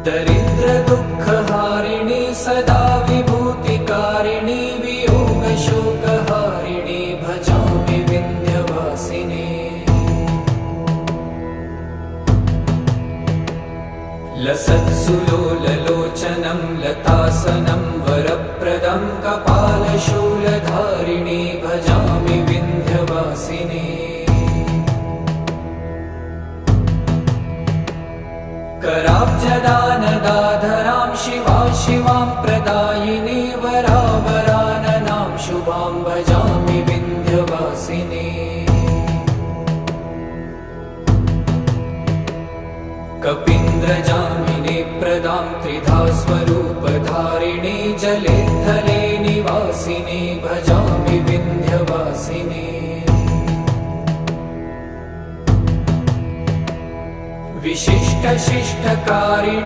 दरिद्रदुःखहारिणी सदा विभूतिकारिणी वियोगशोकहारिणी भजामि विन्ध्यवासिनी। लसत्सुलोललोचनं लतासनं वरप्रदं कपालशूलधारिणी भजामि विन्ध्यवासिनी। कराब्जदानदाधरां शिवां प्रदायिनी वरावराननां शुभां भजामि विन्ध्यवासिनी। कपीन्द्रजामिनी प्रदां त्रिधा स्वरूपधारिणी जले थले निवासिनी भजामि विन्ध्यवासिनी। विशिष्टशिष्टकारिणी